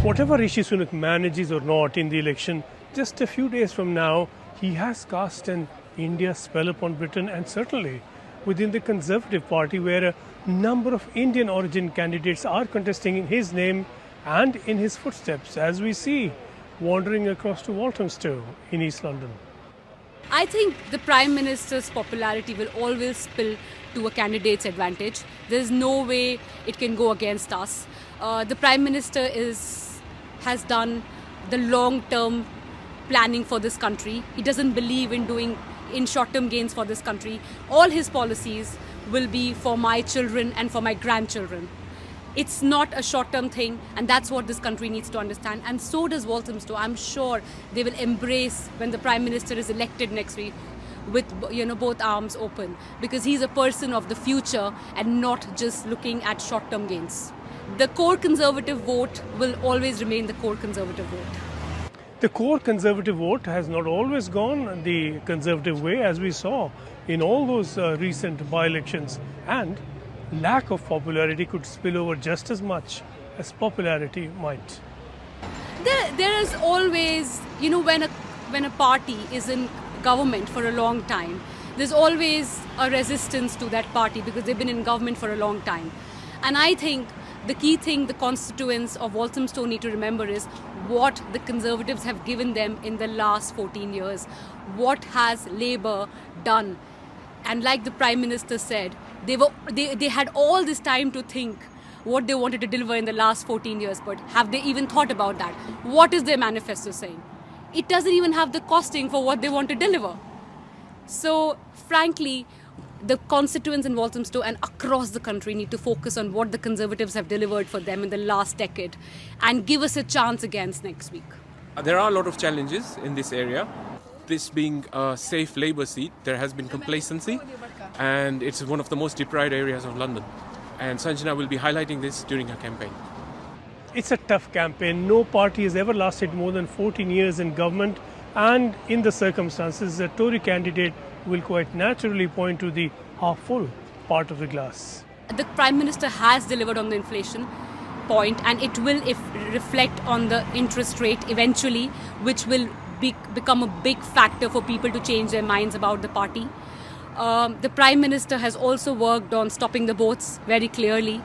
Whatever Rishi Sunak manages or not in the election, just a few days from now, he has cast an India spell upon Britain, and certainly within the Conservative Party, where a number of Indian origin candidates are contesting in his name and in his footsteps, as we see wandering across to Walthamstow in East London. I think the Prime Minister's popularity will always spill to a candidate's advantage. There's no way it can go against us. The Prime Minister has done the long-term planning for this country. He doesn't believe in short-term gains for this country. All his policies will be for my children and for my grandchildren. It's not a short-term thing, and that's what this country needs to understand. And so does Walthamstow. I'm sure they will embrace when the Prime Minister is elected next week with both arms open, because he's a person of the future and not just looking at short-term gains. The core Conservative vote will always remain the core Conservative vote. The core Conservative vote has not always gone the Conservative way, as we saw in all those recent by-elections, and lack of popularity could spill over just as much as popularity might. There is always, when a party is in government for a long time, there's always a resistance to that party because they've been in government for a long time. And I think the key thing the constituents of Walthamstow need to remember is what the Conservatives have given them in the last 14 years. What has Labour done? And like the Prime Minister said, they had all this time to think what they wanted to deliver in the last 14 years, but have they even thought about that? What is their manifesto saying? It doesn't even have the costing for what they want to deliver. So, frankly, the constituents in Walthamstow and across the country need to focus on what the Conservatives have delivered for them in the last decade and give us a chance against next week. There are a lot of challenges in this area. This being a safe Labour seat, there has been complacency, and it's one of the most deprived areas of London. And Sanjana will be highlighting this during her campaign. It's a tough campaign. No party has ever lasted more than 14 years in government, and in the circumstances, a Tory candidate will quite naturally point to the half-full part of the glass. The Prime Minister has delivered on the inflation point, and it will reflect on the interest rate eventually, which will become a big factor for people to change their minds about the party. The Prime Minister has also worked on stopping the boats very clearly.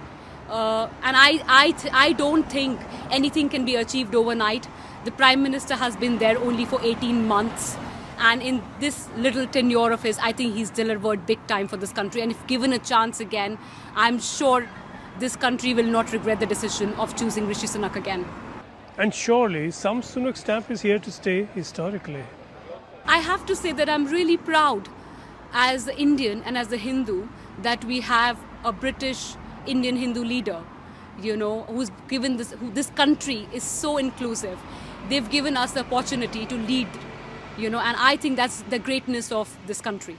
And I don't think anything can be achieved overnight. The Prime Minister has been there only for 18 months. And in this little tenure of his, I think he's delivered big time for this country. And if given a chance again, I'm sure this country will not regret the decision of choosing Rishi Sunak again. And surely some Sunak stamp is here to stay historically. I have to say that I'm really proud as the Indian and as the Hindu that we have a British Indian Hindu leader, who's given this country is so inclusive. They've given us the opportunity to lead, and I think that's the greatness of this country.